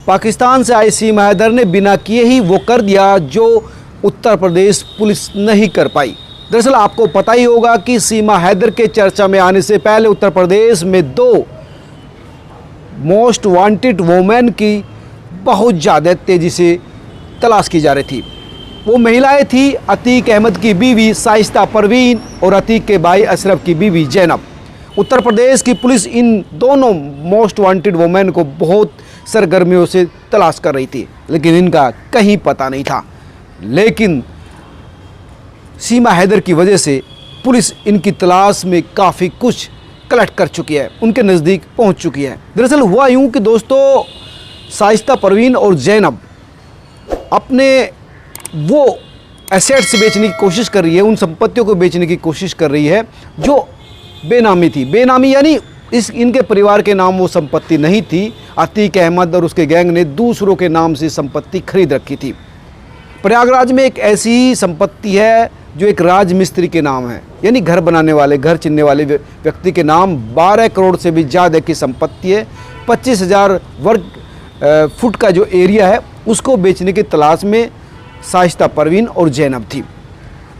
पाकिस्तान से आए सीमा हैदर ने बिना किए ही वो कर दिया जो उत्तर प्रदेश पुलिस नहीं कर पाई। दरअसल आपको पता ही होगा कि सीमा हैदर के चर्चा में आने से पहले उत्तर प्रदेश में 2 मोस्ट वांटेड वोमेन की बहुत ज़्यादा तेज़ी से तलाश की जा रही थी। वो महिलाएं थी अतीक अहमद की बीवी शाइस्ता परवीन और अतीक के भाई अशरफ की बीवी जैनब। उत्तर प्रदेश की पुलिस इन दोनों मोस्ट वांटेड वोमेन को बहुत सरगर्मियों से तलाश कर रही थी, लेकिन इनका कहीं पता नहीं था। लेकिन सीमा हैदर की वजह से पुलिस इनकी तलाश में काफ़ी कुछ कलेक्ट कर चुकी है, उनके नज़दीक पहुंच चुकी है। दरअसल हुआ यूं कि दोस्तों, शाइस्ता परवीन और जैनब अपने वो एसेट्स बेचने की कोशिश कर रही है, उन संपत्तियों को बेचने की कोशिश कर रही है जो बेनामी थी। बेनामी यानी इनके परिवार के नाम वो संपत्ति नहीं थी। अतीक अहमद और उसके गैंग ने दूसरों के नाम से संपत्ति खरीद रखी थी। प्रयागराज में एक ऐसी संपत्ति है जो एक राजमिस्त्री के नाम है, यानी घर बनाने वाले, घर चिनने वाले व्यक्ति के नाम 12 करोड़ से भी ज़्यादा की संपत्ति है। 25,000 वर्ग फुट का जो एरिया है उसको बेचने की तलाश में शाइस्ता परवीन और जैनब थी,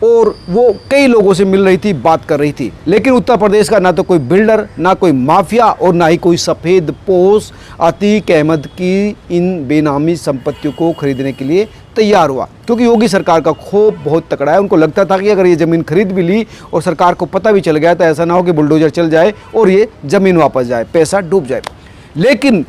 और वो कई लोगों से मिल रही थी, बात कर रही थी। लेकिन उत्तर प्रदेश का ना तो कोई बिल्डर, ना कोई माफिया और ना ही कोई सफ़ेद पोश अतीक अहमद की इन बेनामी संपत्तियों को खरीदने के लिए तैयार हुआ, क्योंकि योगी सरकार का खौफ बहुत तकड़ा है। उनको लगता था कि अगर ये ज़मीन खरीद भी ली और सरकार को पता भी चल गया तो ऐसा ना हो कि बुलडोजर चल जाए और ये ज़मीन वापस जाए, पैसा डूब जाए। लेकिन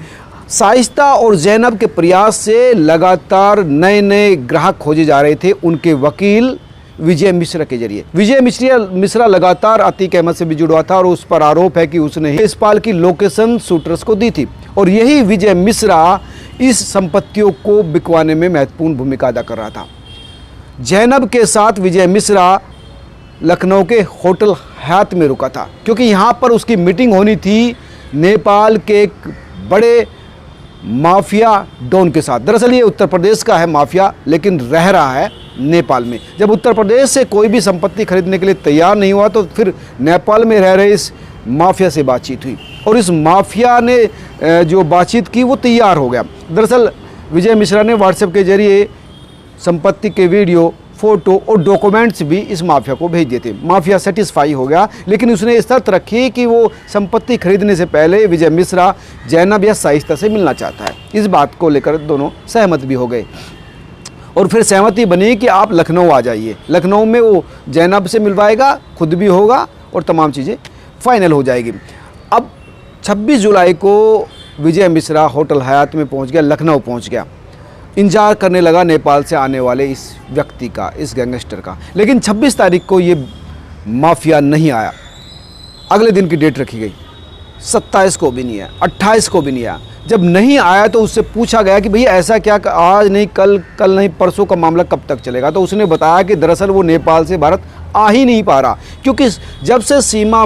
शाइस्ता और जैनब के प्रयास से लगातार नए नए ग्राहक खोजे जा रहे थे उनके वकील विजय मिश्रा के जरिए। विजय मिश्रा लगातार अतीक अहमद से भी जुड़ा था और उस पर आरोप है कि उसने यशपाल की लोकेशन शूटर्स को दी थी, और यही विजय मिश्रा इस संपत्तियों को बिकवाने में महत्वपूर्ण भूमिका अदा कर रहा था। जैनब के साथ विजय मिश्रा लखनऊ के होटल हयात में रुका था, क्योंकि यहाँ पर उसकी मीटिंग होनी थी नेपाल के एक बड़े माफिया डॉन के साथ। दरअसल ये उत्तर प्रदेश का है माफिया, लेकिन रह रहा है नेपाल में। जब उत्तर प्रदेश से कोई भी संपत्ति खरीदने के लिए तैयार नहीं हुआ तो फिर नेपाल में रह रहे इस माफिया से बातचीत हुई, और इस माफिया ने जो बातचीत की वो तैयार हो गया। दरअसल विजय मिश्रा ने व्हाट्सएप के जरिए संपत्ति के वीडियो, फ़ोटो और डॉक्यूमेंट्स भी इस माफिया को भेज दिए थे। माफिया सेटिस्फाई हो गया, लेकिन उसने इस शर्त रखी कि वो संपत्ति खरीदने से पहले विजय मिश्रा जैनब या शाइस्ता से मिलना चाहता है। इस बात को लेकर दोनों सहमत भी हो गए, और फिर सहमति बनी कि आप लखनऊ आ जाइए। लखनऊ में वो जैनब से मिलवाएगा, खुद भी होगा और तमाम चीज़ें फाइनल हो जाएगी। अब 26 जुलाई को विजय मिश्रा होटल हयात में पहुंच गया, लखनऊ पहुंच गया। इंतजार करने लगा नेपाल से आने वाले इस व्यक्ति का, इस गैंगस्टर का। लेकिन 26 तारीख को ये माफिया नहीं आया। अगले दिन की डेट रखी गई, 27 को भी नहीं आया, 28 को भी नहीं आया। जब नहीं आया तो उससे पूछा गया कि भैया ऐसा क्या, आज नहीं कल नहीं परसों का मामला कब तक चलेगा? तो उसने बताया कि दरअसल वो नेपाल से भारत आ ही नहीं पा रहा, क्योंकि जब से सीमा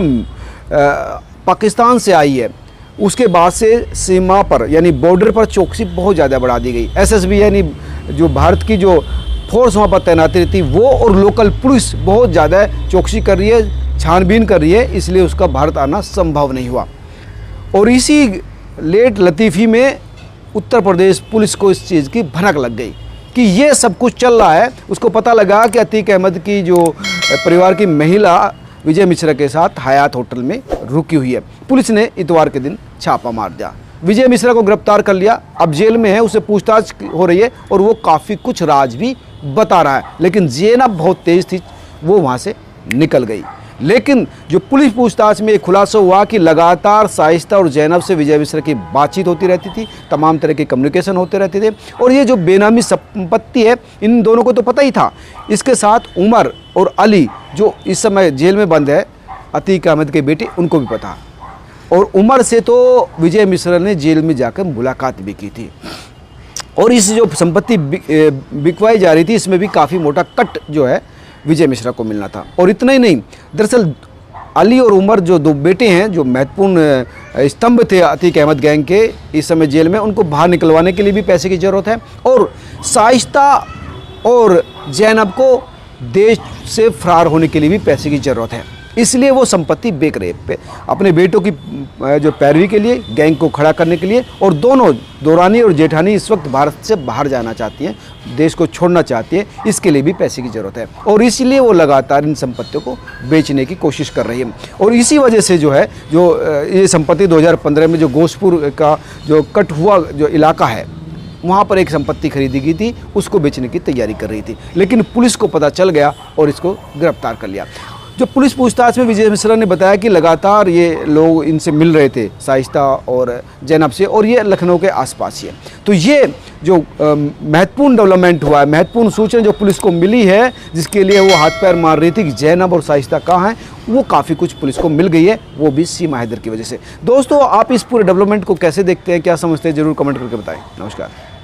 पाकिस्तान से आई है उसके बाद से सीमा पर यानी बॉर्डर पर चौकसी बहुत ज़्यादा बढ़ा दी गई। एसएसबी यानी जो भारत की जो फोर्स वहाँ पर तैनाती रहती वो, और लोकल पुलिस बहुत ज़्यादा चौकसी कर रही है, छानबीन कर रही है, इसलिए उसका भारत आना संभव नहीं हुआ। और इसी लेट लतीफ़ी में उत्तर प्रदेश पुलिस को इस चीज़ की भनक लग गई कि ये सब कुछ चल रहा है। उसको पता लगा कि अतीक अहमद की जो परिवार की महिला विजय मिश्रा के साथ हयात होटल में रुकी हुई है। पुलिस ने इतवार के दिन छापा मार दिया, विजय मिश्रा को गिरफ्तार कर लिया। अब जेल में है, उससे पूछताछ हो रही है और वो काफ़ी कुछ राज भी बता रहा है। लेकिन जैनब बहुत तेज़ थी, वो वहाँ से निकल गई। लेकिन जो पुलिस पूछताछ में खुलासा हुआ कि लगातार शाइस्ता और जैनब से विजय मिश्रा की बातचीत होती रहती थी, तमाम तरह के कम्युनिकेशन होते रहते थे, और ये जो बेनामी संपत्ति है इन दोनों को तो पता ही था। इसके साथ उमर और अली जो इस समय जेल में बंद है, अतीक अहमद के बेटे, उनको भी पता। और उमर से तो विजय मिश्रा ने जेल में जाकर मुलाकात भी की थी, और इस जो संपत्ति बिकवाई जा रही थी इसमें भी काफ़ी मोटा कट जो है विजय मिश्रा को मिलना था। और इतना ही नहीं, दरअसल अली और उमर जो 2 बेटे हैं, जो महत्वपूर्ण स्तंभ थे अतीक अहमद गैंग के, इस समय जेल में, उनको बाहर निकलवाने के लिए भी पैसे की ज़रूरत है। और शाइस्ता और जैनब को देश से फरार होने के लिए भी पैसे की ज़रूरत है। इसलिए वो संपत्ति बेच रहे अपने बेटों की जो पैरवी के लिए, गैंग को खड़ा करने के लिए। और दोनों दौरानी और जेठानी इस वक्त भारत से बाहर जाना चाहती हैं, देश को छोड़ना चाहती है, इसके लिए भी पैसे की ज़रूरत है और इसलिए वो लगातार इन संपत्तियों को बेचने की कोशिश कर रही है। और इसी वजह से जो है ये संपत्ति 2015 में जो घोसपुर का जो कट हुआ जो इलाका है वहाँ पर एक संपत्ति खरीदी गई थी, उसको बेचने की तैयारी कर रही थी, लेकिन पुलिस को पता चल गया और इसको गिरफ्तार कर लिया। जो पुलिस पूछताछ में विजय मिश्रा ने बताया कि लगातार ये लोग इनसे मिल रहे थे, शाइस्ता और जैनब से, और ये लखनऊ के आसपास ही है। तो ये जो महत्वपूर्ण डेवलपमेंट हुआ है, महत्वपूर्ण सूचना जो पुलिस को मिली है, जिसके लिए वो हाथ पैर मार रही थी कि जैनब और शाइस्ता कहाँ हैं, वो काफ़ी कुछ पुलिस को मिल गई है, वो भी सीमा हैदर की वजह से। दोस्तों, आप इस पूरे डेवलपमेंट को कैसे देखते हैं, क्या समझते हैं, ज़रूर कमेंट करके बताएं। नमस्कार।